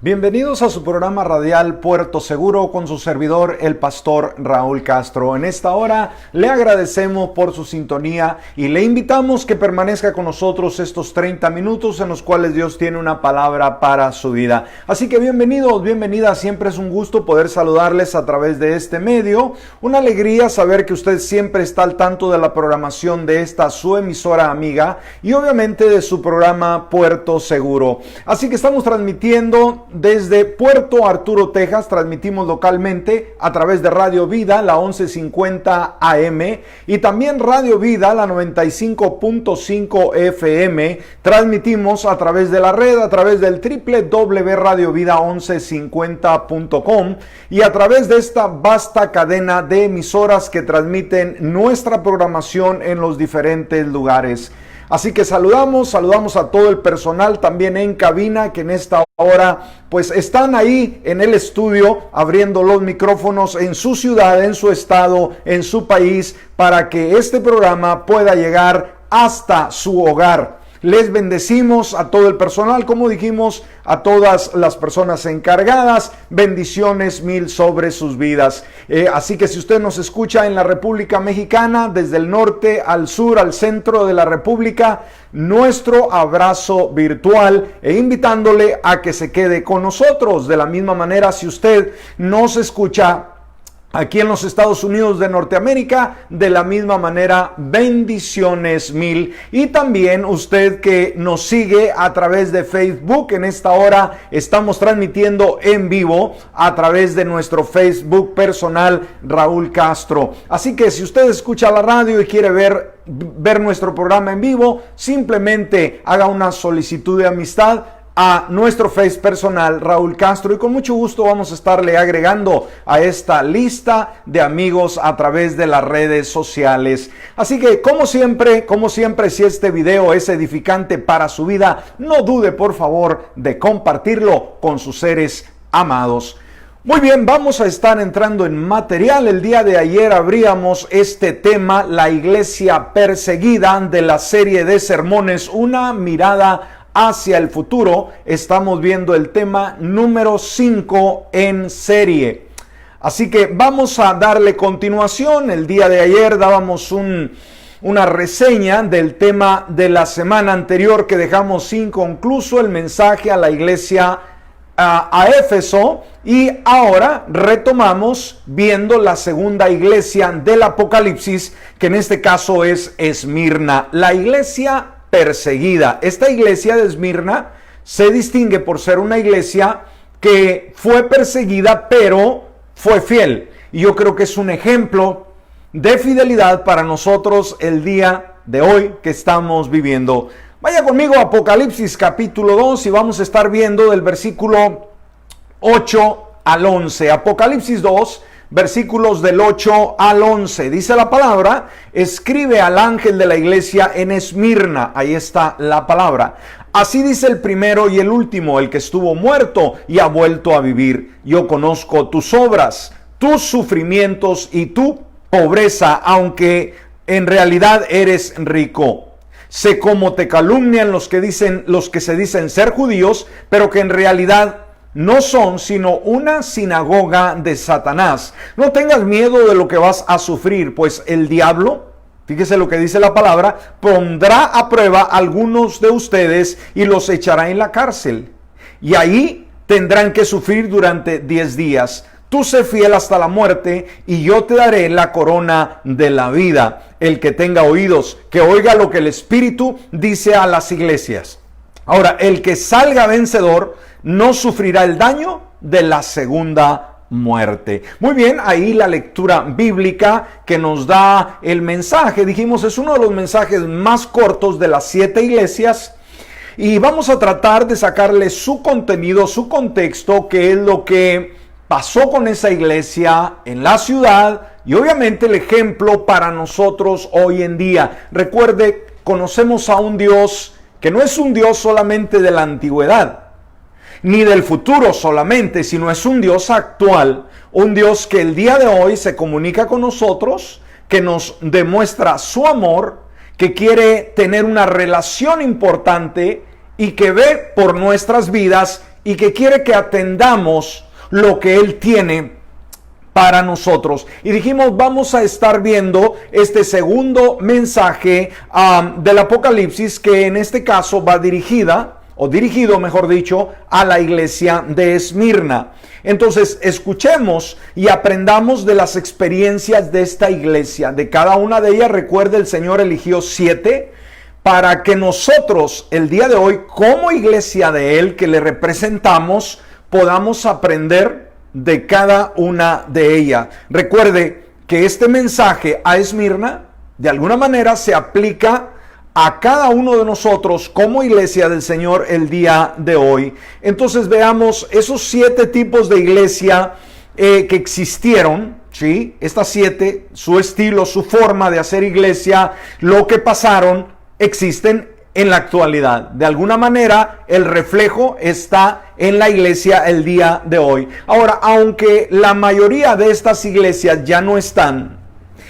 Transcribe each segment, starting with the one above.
Bienvenidos a su programa radial Puerto Seguro con su servidor, el pastor Raúl Castro. En esta hora le agradecemos por su sintonía y le invitamos que permanezca con nosotros estos 30 minutos en los cuales Dios tiene una palabra para su vida. Así que bienvenidos, bienvenidas. Siempre es un gusto poder saludarles a través de este medio. Una alegría saber que usted siempre está al tanto de la programación de esta su emisora amiga y obviamente de su programa Puerto Seguro. Así que estamos transmitiendo desde Puerto Arturo, Texas. Transmitimos localmente a través de Radio Vida, la 1150 AM, y también Radio Vida, la 95.5 FM. Transmitimos a través de la red, a través del www.radiovida1150.com y a través de esta vasta cadena de emisoras que transmiten nuestra programación en los diferentes lugares. Así que saludamos a todo el personal también en cabina que en esta hora pues están ahí en el estudio abriendo los micrófonos en su ciudad, en su estado, en su país, para que este programa pueda llegar hasta su hogar. Les bendecimos a todo el personal, como dijimos, a todas las personas encargadas. Bendiciones mil sobre sus vidas. Así que si usted nos escucha en la República Mexicana, desde el norte al sur, al centro de la República, nuestro abrazo virtual e invitándole a que se quede con nosotros. De la misma manera, si usted nos escucha aquí en los Estados Unidos de Norteamérica, de la misma manera, bendiciones mil. Y también usted que nos sigue a través de Facebook, en esta hora estamos transmitiendo en vivo a través de nuestro Facebook personal, Raúl Castro. Así que si usted escucha la radio y quiere ver nuestro programa en vivo, simplemente haga una solicitud de amistad a nuestro Face personal, Raúl Castro, y con mucho gusto vamos a estarle agregando a esta lista de amigos a través de las redes sociales. Así que, como siempre, si este video es edificante para su vida, no dude, por favor, de compartirlo con sus seres amados. Muy bien, vamos a estar entrando en material. El día de ayer abríamos este tema, la iglesia perseguida, de la serie de sermones, una mirada hacia el futuro. Estamos viendo el tema número 5 en serie. Así que vamos a darle continuación. El día de ayer dábamos una reseña del tema de la semana anterior que dejamos inconcluso, el mensaje a la iglesia a Éfeso, y ahora retomamos viendo la segunda iglesia del Apocalipsis, que en este caso es Esmirna, la iglesia perseguida. Esta iglesia de Esmirna se distingue por ser una iglesia que fue perseguida pero fue fiel, y yo creo que es un ejemplo de fidelidad para nosotros el día de hoy que estamos viviendo. Vaya conmigo a Apocalipsis capítulo 2 y vamos a estar viendo del versículo 8 al 11. Apocalipsis 2, versículos del 8 al 11. Dice la palabra: escribe al ángel de la iglesia en Esmirna. Ahí está la palabra. Así dice el primero y el último, el que estuvo muerto y ha vuelto a vivir. Yo conozco tus obras, tus sufrimientos y tu pobreza, aunque en realidad eres rico. Sé cómo te calumnian los que se dicen ser judíos, pero que en realidad no son sino una sinagoga de Satanás. No tengas miedo de lo que vas a sufrir, pues el diablo, fíjese lo que dice la palabra, pondrá a prueba a algunos de ustedes y los echará en la cárcel. Y ahí tendrán que sufrir durante 10 días. Tú sé fiel hasta la muerte y yo te daré la corona de la vida. El que tenga oídos, que oiga lo que el Espíritu dice a las iglesias. Ahora, el que salga vencedor no sufrirá el daño de la segunda muerte. Muy bien, ahí la lectura bíblica que nos da el mensaje. Dijimos, es uno de los mensajes más cortos de las 7 iglesias. Y vamos a tratar de sacarle su contenido, su contexto, que es lo que pasó con esa iglesia en la ciudad y obviamente el ejemplo para nosotros hoy en día. Recuerde, conocemos a un Dios que no es un Dios solamente de la antigüedad, ni del futuro solamente, sino es un Dios actual, un Dios que el día de hoy se comunica con nosotros, que nos demuestra su amor, que quiere tener una relación importante y que ve por nuestras vidas y que quiere que atendamos lo que Él tiene para nosotros. Y dijimos, vamos a estar viendo este segundo mensaje del Apocalipsis, que en este caso va dirigido, mejor dicho, a la iglesia de Esmirna. Entonces, escuchemos y aprendamos de las experiencias de esta iglesia. De cada una de ellas, recuerde, el Señor eligió 7 para que nosotros, el día de hoy, como iglesia de Él, que le representamos, podamos aprender de cada una de ellas. Recuerde que este mensaje a Esmirna, de alguna manera, se aplica a cada uno de nosotros como iglesia del Señor el día de hoy. Entonces veamos esos 7 tipos de iglesia que existieron, ¿sí? Estas 7, su estilo, su forma de hacer iglesia, lo que pasaron, existen en la actualidad. De alguna manera, el reflejo está en la iglesia el día de hoy. Ahora, aunque la mayoría de estas iglesias ya no están,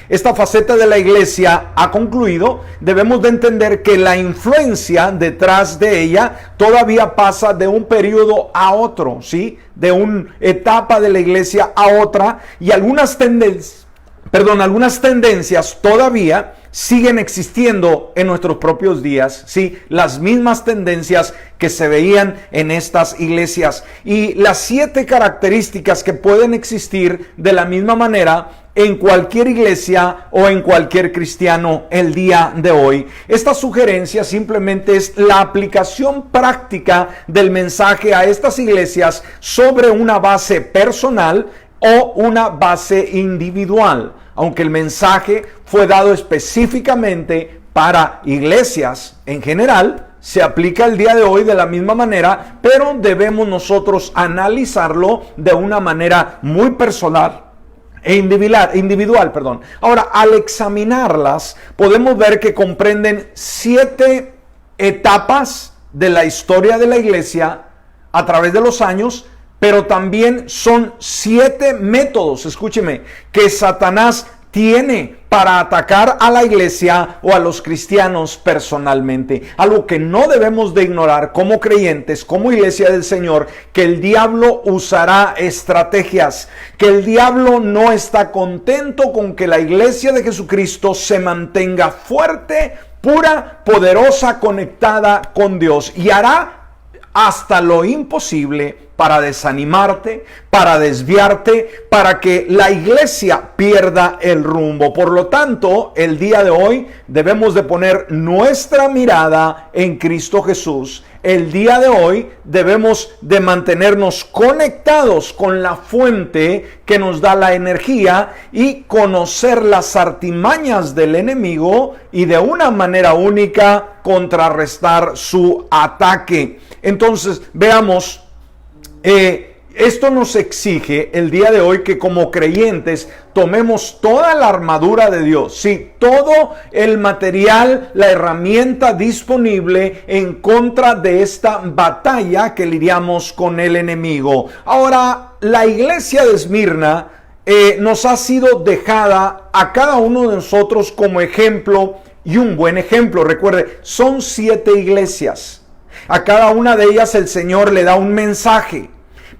esta faceta de la iglesia ha concluido, debemos de entender que la influencia detrás de ella todavía pasa de un periodo a otro, ¿sí? De una etapa de la iglesia a otra, y algunas tendencias todavía siguen existiendo en nuestros propios días, ¿sí? Las mismas tendencias que se veían en estas iglesias, y las 7 características que pueden existir de la misma manera en cualquier iglesia o en cualquier cristiano el día de hoy. Esta sugerencia simplemente es la aplicación práctica del mensaje a estas iglesias sobre una base personal o una base individual. Aunque el mensaje fue dado específicamente para iglesias en general, se aplica el día de hoy de la misma manera, pero debemos nosotros analizarlo de una manera muy personal e individual. Ahora, al examinarlas, podemos ver que comprenden 7 etapas de la historia de la iglesia a través de los años, pero también son 7 métodos, escúcheme, que Satanás tiene para atacar a la iglesia o a los cristianos personalmente. Algo que no debemos de ignorar como creyentes, como iglesia del Señor, que el diablo usará estrategias, que el diablo no está contento con que la iglesia de Jesucristo se mantenga fuerte, pura, poderosa, conectada con Dios, y hará hasta lo imposible para desanimarte, para desviarte, para que la iglesia pierda el rumbo. Por lo tanto, el día de hoy debemos de poner nuestra mirada en Cristo Jesús. El día de hoy debemos de mantenernos conectados con la fuente que nos da la energía y conocer las artimañas del enemigo y de una manera única contrarrestar su ataque. Entonces, veamos. Esto nos exige el día de hoy que como creyentes tomemos toda la armadura de Dios, sí, todo el material, la herramienta disponible en contra de esta batalla que lidiamos con el enemigo. Ahora, la iglesia de Esmirna nos ha sido dejada a cada uno de nosotros como ejemplo, y un buen ejemplo. Recuerde, son 7 iglesias. A cada una de ellas el Señor le da un mensaje.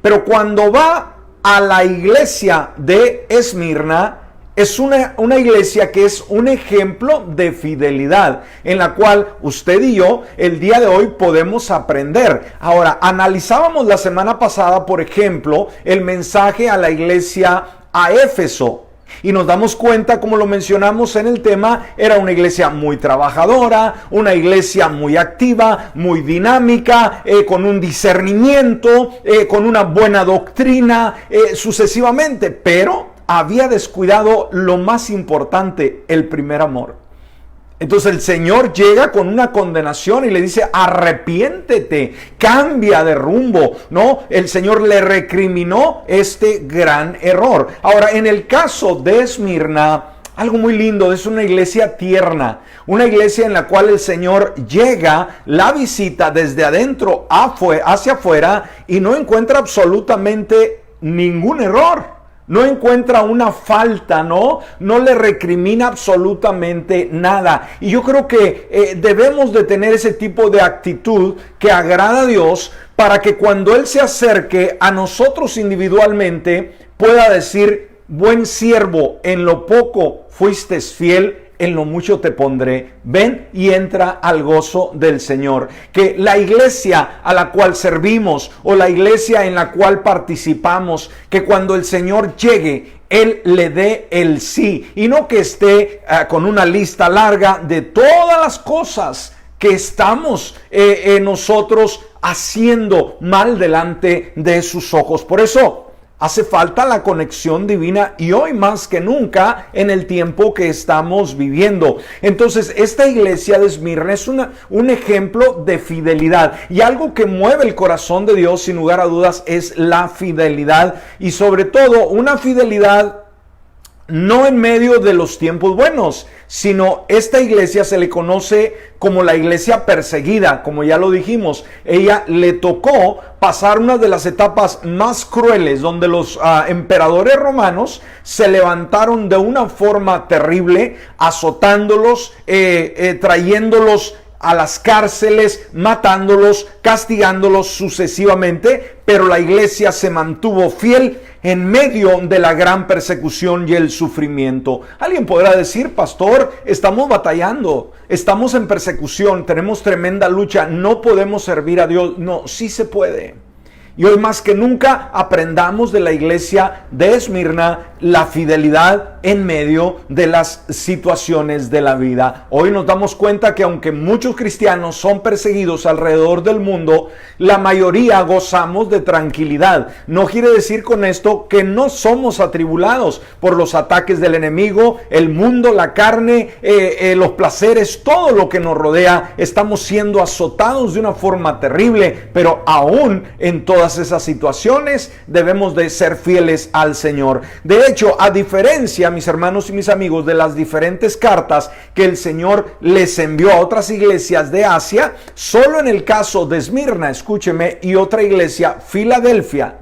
Pero cuando va a la iglesia de Esmirna, es una iglesia que es un ejemplo de fidelidad, en la cual usted y yo el día de hoy podemos aprender. Ahora, analizábamos la semana pasada, por ejemplo, el mensaje a la iglesia a Éfeso. Y nos damos cuenta, como lo mencionamos en el tema, era una iglesia muy trabajadora, una iglesia muy activa, muy dinámica, con un discernimiento, con una buena doctrina, sucesivamente. Pero había descuidado lo más importante, el primer amor. Entonces el Señor llega con una condenación y le dice: arrepiéntete, cambia de rumbo, ¿no? El Señor le recriminó este gran error. Ahora, en el caso de Esmirna, algo muy lindo, es una iglesia tierna, una iglesia en la cual el Señor llega, la visita desde adentro hacia afuera y no encuentra absolutamente ningún error. No encuentra una falta, no le recrimina absolutamente nada. Y yo creo que debemos de tener ese tipo de actitud que agrada a Dios, para que cuando Él se acerque a nosotros individualmente, pueda decir: buen siervo, en lo poco fuiste fiel, en lo mucho te pondré, ven y entra al gozo del Señor. Que la iglesia a la cual servimos o la iglesia en la cual participamos, que cuando el Señor llegue, Él le dé el sí, y no que esté con una lista larga de todas las cosas que estamos nosotros haciendo mal delante de sus ojos. Por eso hace falta la conexión divina, y hoy más que nunca en el tiempo que estamos viviendo. Entonces, esta iglesia de Esmirna es un ejemplo de fidelidad, y algo que mueve el corazón de Dios sin lugar a dudas es la fidelidad, y sobre todo una fidelidad no en medio de los tiempos buenos, sino esta iglesia se le conoce como la iglesia perseguida. Como ya lo dijimos, ella le tocó pasar una de las etapas más crueles, donde los emperadores romanos se levantaron de una forma terrible, azotándolos, trayéndolos a las cárceles, matándolos, castigándolos sucesivamente, pero la iglesia se mantuvo fiel en medio de la gran persecución y el sufrimiento. Alguien podrá decir: pastor, estamos batallando, estamos en persecución, tenemos tremenda lucha, no podemos servir a Dios. No, sí se puede. Y hoy más que nunca aprendamos de la iglesia de Esmirna la fidelidad en medio de las situaciones de la vida. Hoy nos damos cuenta que aunque muchos cristianos son perseguidos alrededor del mundo, la mayoría gozamos de tranquilidad. No quiere decir con esto que no somos atribulados por los ataques del enemigo, el mundo, la carne, los placeres, todo lo que nos rodea. Estamos siendo azotados de una forma terrible, pero aún en todas esas situaciones debemos de ser fieles al Señor. De hecho, a diferencia, mis hermanos y mis amigos, de las diferentes cartas que el Señor les envió a otras iglesias de Asia, solo en el caso de Esmirna, escúcheme, y otra iglesia, Filadelfia,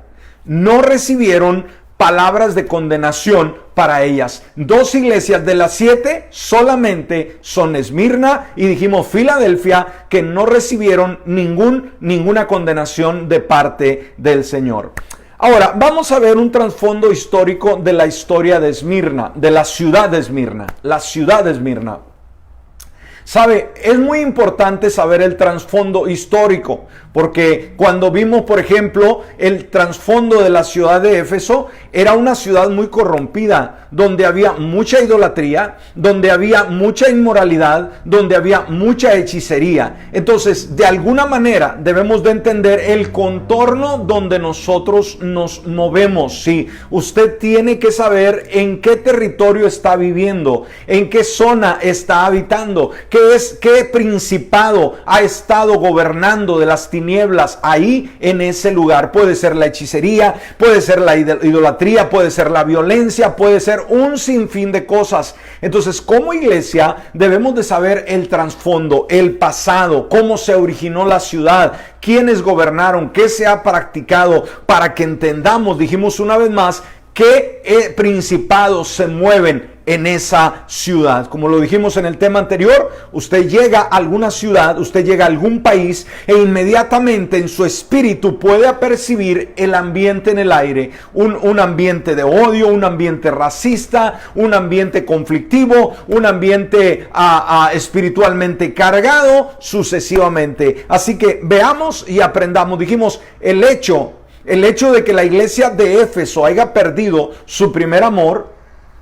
no recibieron palabras de condenación para ellas. 2 iglesias de las 7 solamente son Esmirna y dijimos Filadelfia, que no recibieron ninguna condenación de parte del Señor. Ahora, vamos a ver un trasfondo histórico de la historia de Esmirna, de la ciudad de Esmirna. La ciudad de Esmirna. ¿Sabe? Es muy importante saber el trasfondo histórico, porque cuando vimos, por ejemplo, el trasfondo de la ciudad de Éfeso, era una ciudad muy corrompida, donde había mucha idolatría, donde había mucha inmoralidad, donde había mucha hechicería. Entonces, de alguna manera, debemos de entender el contorno donde nosotros nos movemos. Sí, usted tiene que saber en qué territorio está viviendo, en qué zona está habitando, qué principado ha estado gobernando de las tinieblas ahí en ese lugar. Puede ser la hechicería, puede ser la idolatría, puede ser la violencia, puede ser un sinfín de cosas. Entonces, como iglesia debemos de saber el trasfondo, el pasado, cómo se originó la ciudad, quiénes gobernaron, qué se ha practicado, para que entendamos, dijimos una vez más, qué principados se mueven en esa ciudad. Como lo dijimos en el tema anterior, usted llega a alguna ciudad, usted llega a algún país e inmediatamente en su espíritu puede percibir el ambiente en el aire, un ambiente de odio, un ambiente racista, un ambiente conflictivo, un ambiente espiritualmente cargado, sucesivamente. Así que veamos y aprendamos. Dijimos, el hecho de que la iglesia de Éfeso haya perdido su primer amor,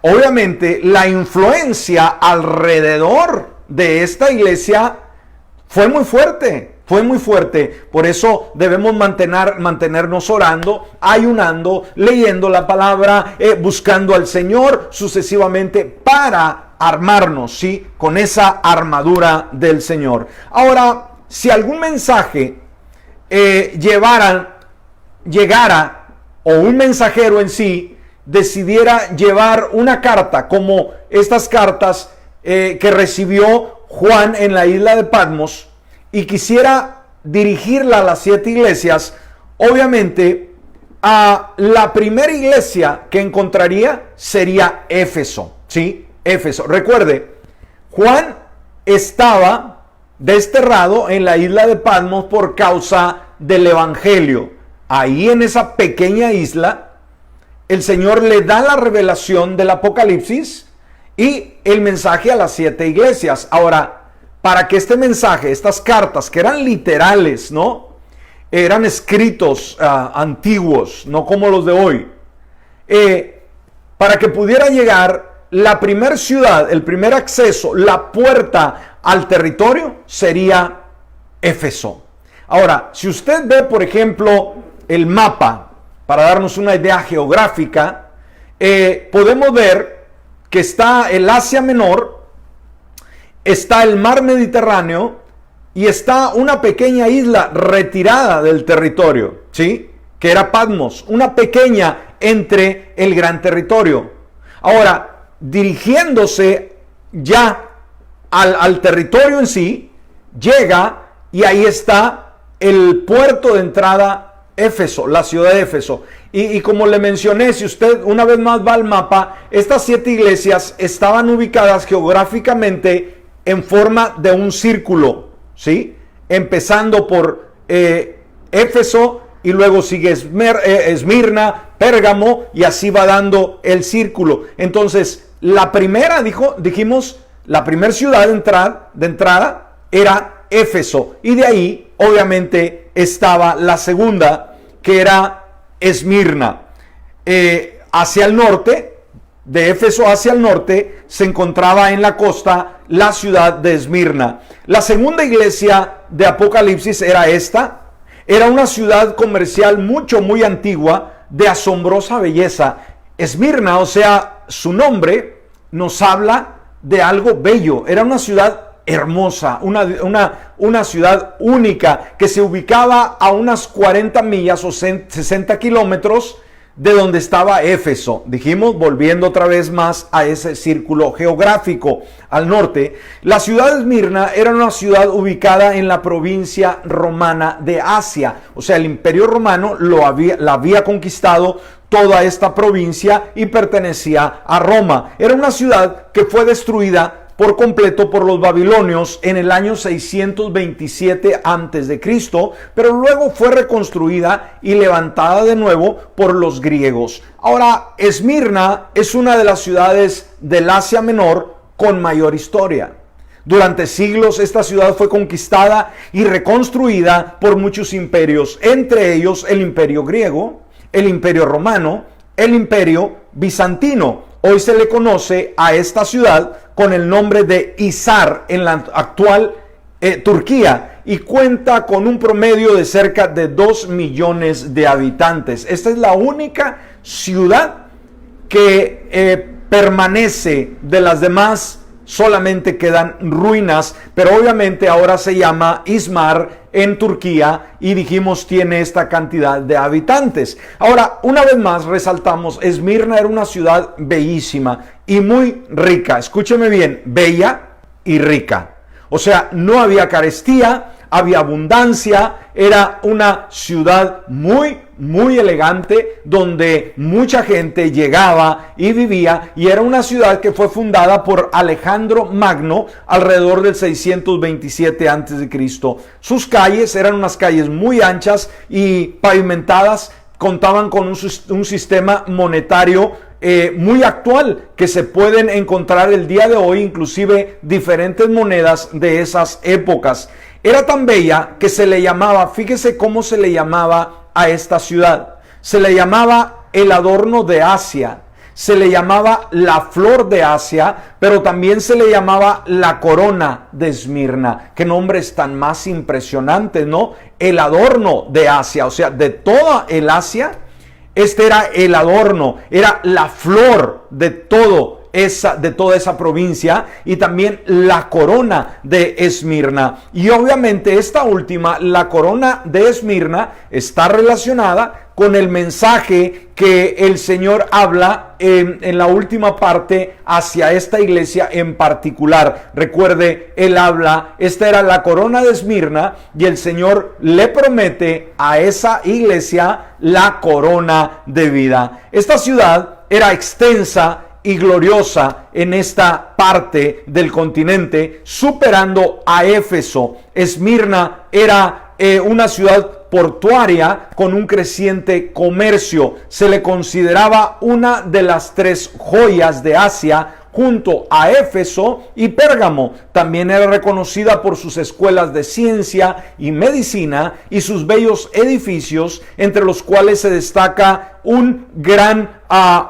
obviamente la influencia alrededor de esta iglesia fue muy fuerte. Por eso debemos mantenernos orando, ayunando, leyendo la palabra, buscando al Señor sucesivamente para armarnos, ¿sí?, con esa armadura del Señor. Ahora, si algún mensaje llegara, o un mensajero en sí decidiera llevar una carta como estas cartas que recibió Juan en la isla de Patmos y quisiera dirigirla a las 7 iglesias, obviamente a la primera iglesia que encontraría sería Éfeso, ¿sí? Éfeso. Recuerde, Juan estaba desterrado en la isla de Patmos por causa del Evangelio. Ahí en esa pequeña isla, el Señor le da la revelación del Apocalipsis y el mensaje a las 7 iglesias. Ahora, para que este mensaje, estas cartas, que eran literales, ¿no? Eran escritos antiguos, no como los de hoy. Para que pudiera llegar, la primera ciudad, el primer acceso, la puerta al territorio sería Éfeso. Ahora, si usted ve, por ejemplo, el mapa, para darnos una idea geográfica, podemos ver que está el Asia Menor, está el mar Mediterráneo y está una pequeña isla retirada del territorio, ¿sí? Que era Patmos, una pequeña entre el gran territorio. Ahora, dirigiéndose ya al territorio en sí, llega y ahí está el puerto de entrada Éfeso, la ciudad de Éfeso. Y como le mencioné, si usted una vez más va al mapa, estas 7 iglesias estaban ubicadas geográficamente en forma de un círculo, ¿sí? Empezando por Éfeso y luego sigue Esmirna, Pérgamo y así va dando el círculo. Entonces, la primera, dijimos, la primera ciudad de entrada era Éfeso y de ahí obviamente estaba la segunda, que era Esmirna. Hacia el norte, de Éfeso hacia el norte, se encontraba en la costa la ciudad de Esmirna. La segunda iglesia de Apocalipsis era esta. Era una ciudad comercial muy antigua, de asombrosa belleza. Esmirna, o sea, su nombre nos habla de algo bello. Era una ciudad hermosa, una ciudad única que se ubicaba a unas 40 millas o 60 kilómetros de donde estaba Éfeso. Dijimos, volviendo otra vez más a ese círculo geográfico al norte, la ciudad de Esmirna era una ciudad ubicada en la provincia romana de Asia. O sea, el Imperio Romano la había conquistado toda esta provincia y pertenecía a Roma. Era una ciudad que fue destruida por completo por los babilonios en el año 627 a.C., pero luego fue reconstruida y levantada de nuevo por los griegos. Ahora, Esmirna es una de las ciudades del Asia Menor con mayor historia. Durante siglos esta ciudad fue conquistada y reconstruida por muchos imperios, entre ellos el imperio griego, el imperio romano, el imperio bizantino. Hoy se le conoce a esta ciudad con el nombre de Hisar en la actual Turquía y cuenta con un promedio de cerca de 2 millones de habitantes. Esta es la única ciudad que permanece. De las demás solamente quedan ruinas, pero obviamente ahora se llama Izmar en Turquía y dijimos tiene esta cantidad de habitantes. Ahora, una vez más resaltamos, Esmirna era una ciudad bellísima y muy rica. Escúcheme bien, bella y rica. O sea, no había carestía, había abundancia, era una ciudad muy elegante donde mucha gente llegaba y vivía, y era una ciudad que fue fundada por Alejandro Magno alrededor del 627 a.C. Sus calles eran unas calles muy anchas y pavimentadas, contaban con un sistema monetario muy actual que se pueden encontrar el día de hoy, inclusive diferentes monedas de esas épocas. Era tan bella que se le llamaba, fíjese cómo se le llamaba a esta ciudad. Se le llamaba el adorno de Asia, se le llamaba la flor de Asia, pero también se le llamaba la corona de Esmirna. Qué nombres tan más impresionantes, ¿no? El adorno de Asia, o sea, de toda el Asia, este era el adorno, era la flor de toda esa provincia, y también la corona de Esmirna. Y obviamente esta última, la corona de Esmirna, está relacionada con el mensaje que el Señor habla en la última parte hacia esta iglesia en particular. Recuerde, Él habla, esta era la corona de Esmirna, y el Señor le promete a esa iglesia la corona de vida. Esta ciudad era extensa y gloriosa en esta parte del continente, superando a Éfeso. Esmirna era una ciudad portuaria con un creciente comercio. Se le consideraba una de las tres joyas de Asia, junto a Éfeso y Pérgamo. También era reconocida por sus escuelas de ciencia y medicina y sus bellos edificios, entre los cuales se destaca un gran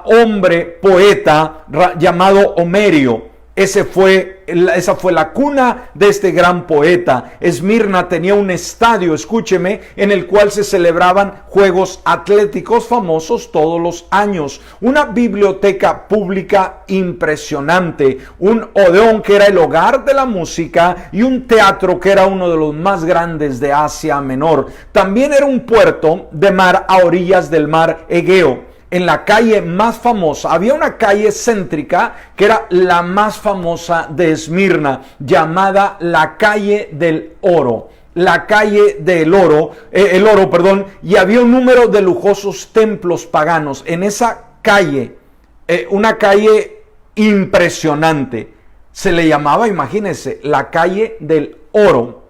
hombre poeta llamado Homerio. Esa fue la cuna de este gran poeta. Esmirna tenía un estadio, escúcheme, en el cual se celebraban juegos atléticos famosos todos los años. Una biblioteca pública impresionante, un odeón que era el hogar de la música y un teatro que era uno de los más grandes de Asia Menor. También era un puerto de mar a orillas del mar Egeo. En la calle más famosa, había una calle céntrica que era la más famosa de Esmirna, llamada la calle del oro. La calle del oro, y había un número de lujosos templos paganos en esa calle, una calle impresionante. Se le llamaba, imagínense, la calle del oro.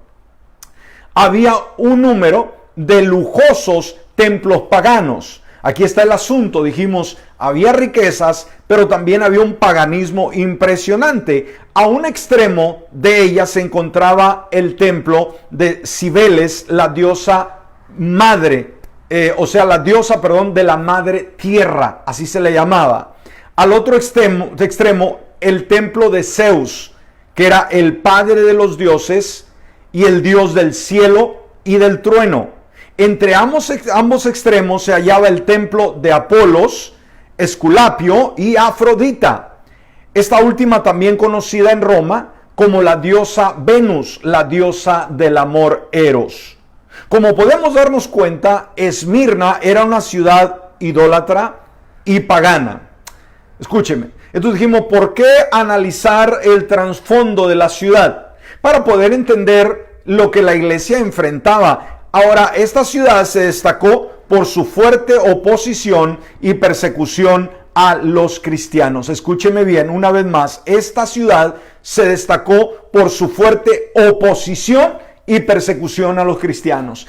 Había un número de lujosos templos paganos. Aquí está el asunto, dijimos, había riquezas, pero también había un paganismo impresionante. A un extremo de ella se encontraba el templo de Cibeles, la diosa madre, de la madre tierra, así se le llamaba. Al otro extremo, el templo de Zeus, que era el padre de los dioses y el dios del cielo y del trueno. Entre ambos extremos se hallaba el templo de Apolos, Esculapio y Afrodita. Esta última también conocida en Roma como la diosa Venus, la diosa del amor Eros. Como podemos darnos cuenta, Esmirna era una ciudad idólatra y pagana. Escúcheme, entonces dijimos, ¿por qué analizar el trasfondo de la ciudad? Para poder entender lo que la iglesia enfrentaba. Ahora, esta ciudad se destacó por su fuerte oposición y persecución a los cristianos. Escúcheme bien, una vez más, esta ciudad se destacó por su fuerte oposición y persecución a los cristianos.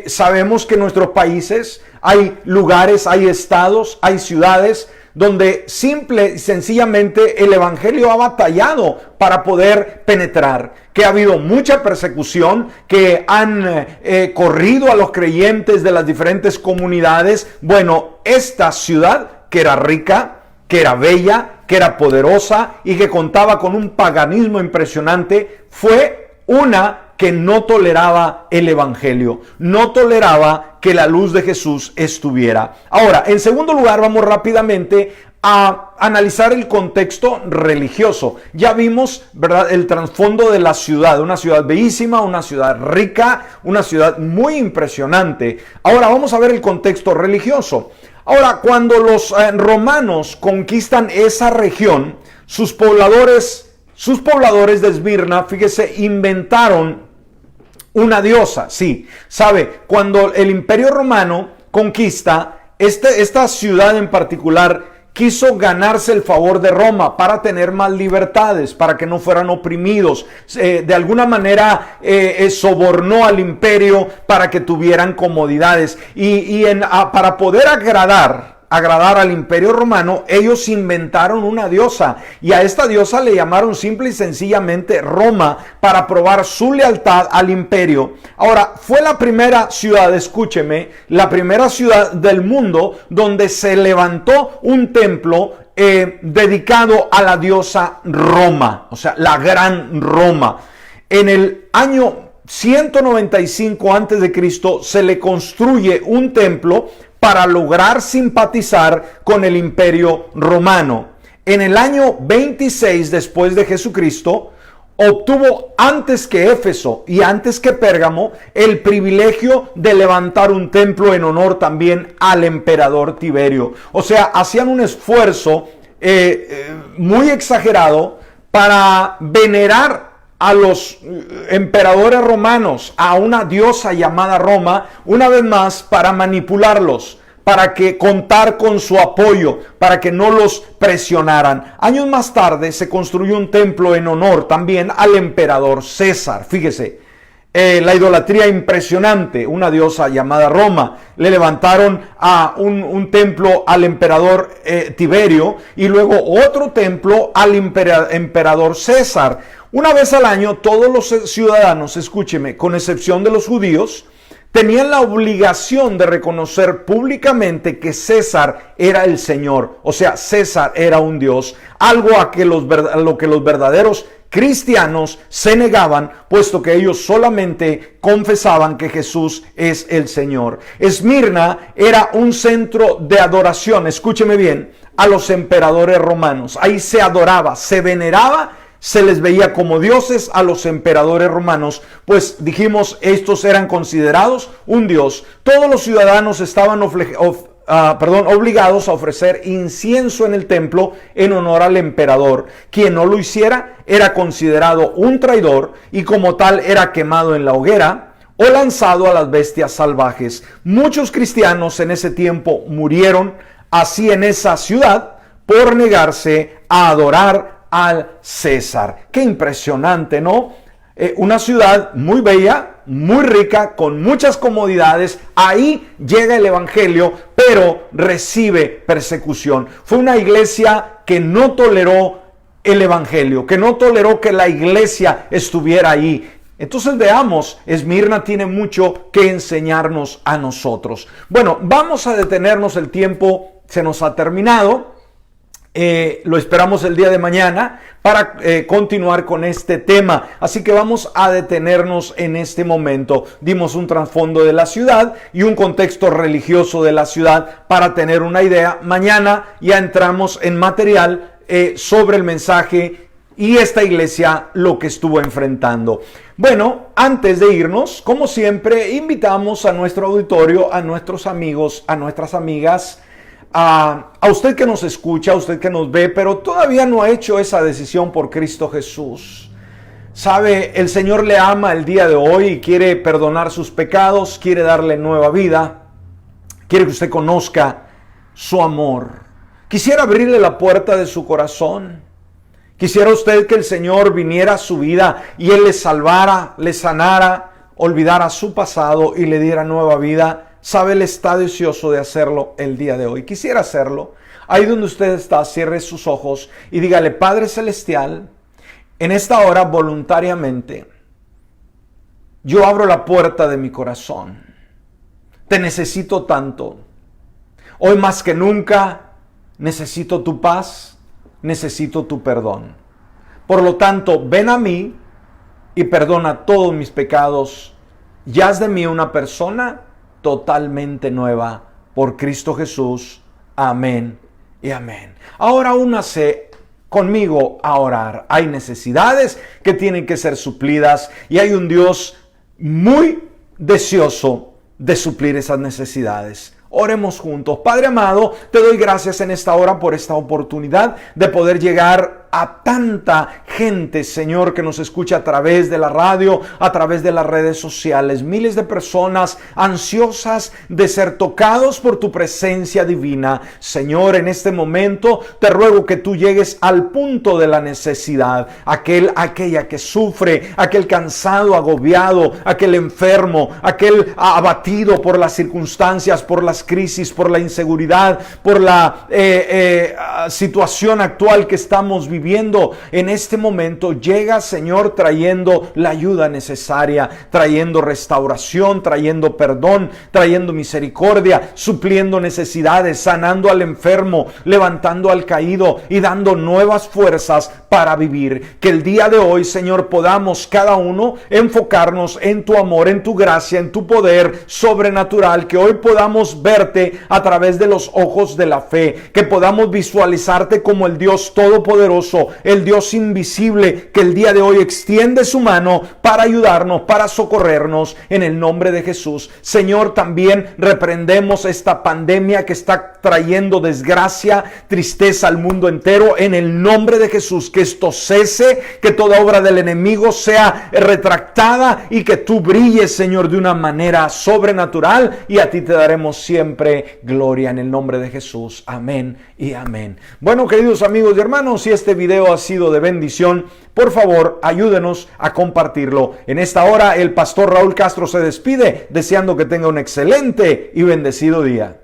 Sabemos que en nuestros países hay lugares, hay estados, hay ciudades donde simple y sencillamente el evangelio ha batallado para poder penetrar, que ha habido mucha persecución, que han corrido a los creyentes de las diferentes comunidades. Bueno, esta ciudad, que era rica, que era bella, que era poderosa y que contaba con un paganismo impresionante, fue una que no toleraba el evangelio, no toleraba que la luz de Jesús estuviera. Ahora, en segundo lugar, vamos rápidamente a analizar el contexto religioso. Ya vimos, ¿verdad?, el trasfondo de la ciudad, una ciudad bellísima, una ciudad rica, una ciudad muy impresionante. Ahora vamos a ver el contexto religioso. Ahora, cuando los romanos conquistan esa región, sus pobladores de Esmirna, fíjese, inventaron una diosa. Sí, sabe, cuando el Imperio Romano conquista esta ciudad en particular, quiso ganarse el favor de Roma para tener más libertades, para que no fueran oprimidos. De alguna manera sobornó al imperio para que tuvieran comodidades. Para poder agradar al imperio romano, ellos inventaron una diosa, y a esta diosa le llamaron simple y sencillamente Roma, para probar su lealtad al imperio. Ahora, fue la primera ciudad, escúcheme, la primera ciudad del mundo donde se levantó un templo dedicado a la diosa Roma, o sea, la gran Roma. En el año 195 a.C. se le construye un templo para lograr simpatizar con el imperio romano. En el año 26 después de Jesucristo, obtuvo antes que Éfeso y antes que Pérgamo el privilegio de levantar un templo en honor también al emperador Tiberio. O sea, hacían un esfuerzo muy exagerado para venerar a los emperadores romanos, a una diosa llamada Roma, una vez más para manipularlos, para que contar con su apoyo, para que no los presionaran. Años más tarde se construyó un templo en honor también al emperador César. Fíjese, la idolatría impresionante, una diosa llamada Roma. Le levantaron a un templo al emperador Tiberio y luego otro templo al emperador César. Una vez al año todos los ciudadanos, escúcheme, con excepción de los judíos, tenían la obligación de reconocer públicamente que César era el Señor, o sea, César era un Dios, algo a lo que los verdaderos cristianos se negaban, puesto que ellos solamente confesaban que Jesús es el Señor. Esmirna era un centro de adoración, escúcheme bien, a los emperadores romanos. Ahí se adoraba, se veneraba, se les veía como dioses a los emperadores romanos, pues dijimos, estos eran considerados un dios. Todos los ciudadanos estaban obligados a ofrecer incienso en el templo en honor al emperador. Quien no lo hiciera era considerado un traidor y como tal era quemado en la hoguera o lanzado a las bestias salvajes. Muchos cristianos en ese tiempo murieron así en esa ciudad por negarse a adorar al César. Qué impresionante, ¿no? Una ciudad muy bella, muy rica, con muchas comodidades. Ahí llega el evangelio, pero recibe persecución. Fue una iglesia que no toleró el evangelio, que no toleró que la iglesia estuviera ahí. Entonces veamos, Esmirna tiene mucho que enseñarnos a nosotros. Bueno, vamos a detenernos, el tiempo se nos ha terminado. Lo esperamos el día de mañana para continuar con este tema. Así que vamos a detenernos en este momento. Dimos un trasfondo de la ciudad y un contexto religioso de la ciudad para tener una idea. Mañana ya entramos en material sobre el mensaje y esta iglesia lo que estuvo enfrentando. Bueno, antes de irnos, como siempre, invitamos a nuestro auditorio, a nuestros amigos, a nuestras amigas, a usted que nos escucha, a usted que nos ve, pero todavía no ha hecho esa decisión por Cristo Jesús. Sabe, el Señor le ama el día de hoy y quiere perdonar sus pecados, quiere darle nueva vida, quiere que usted conozca su amor. Quisiera abrirle la puerta de su corazón. Quisiera usted que el Señor viniera a su vida y Él le salvara, le sanara, olvidara su pasado y le diera nueva vida. Sabe, Él está deseoso de hacerlo el día de hoy. Quisiera hacerlo. Ahí donde usted está, cierre sus ojos y dígale: Padre Celestial, en esta hora voluntariamente, yo abro la puerta de mi corazón. Te necesito tanto. Hoy más que nunca necesito tu paz, necesito tu perdón. Por lo tanto, ven a mí y perdona todos mis pecados. Y haz de mí una persona totalmente nueva por Cristo Jesús. Amén y amén. Ahora únase conmigo a orar. Hay necesidades que tienen que ser suplidas y hay un Dios muy deseoso de suplir esas necesidades. Oremos juntos. Padre amado, te doy gracias en esta hora por esta oportunidad de poder llegar a tanta gente, Señor, que nos escucha a través de la radio, a través de las redes sociales. Miles de personas ansiosas de ser tocados por tu presencia divina. Señor, en este momento te ruego que tú llegues al punto de la necesidad. Aquella que sufre, aquel cansado, agobiado, aquel enfermo, aquel abatido por las circunstancias, por las crisis, por la inseguridad, por la situación actual que estamos viviendo. En este momento llega, Señor, trayendo la ayuda necesaria, trayendo restauración, trayendo perdón, trayendo misericordia, supliendo necesidades, sanando al enfermo, levantando al caído y dando nuevas fuerzas para vivir. Que el día de hoy, Señor, podamos cada uno enfocarnos en tu amor, en tu gracia, en tu poder sobrenatural. Que hoy podamos verte a través de los ojos de la fe, que podamos visualizarte como el Dios todopoderoso, el Dios invisible, que el día de hoy extiende su mano para ayudarnos, para socorrernos, en el nombre de Jesús. Señor, también reprendemos esta pandemia que está trayendo desgracia, tristeza al mundo entero, en el nombre de Jesús. Que esto cese, que toda obra del enemigo sea retractada y que tú brilles, Señor, de una manera sobrenatural, y a ti te daremos siempre gloria en el nombre de Jesús. Amén y amén. Bueno, queridos amigos y hermanos, si este video video ha sido de bendición, por favor, ayúdenos a compartirlo. En esta hora, el pastor Raúl Castro se despide, deseando que tenga un excelente y bendecido día.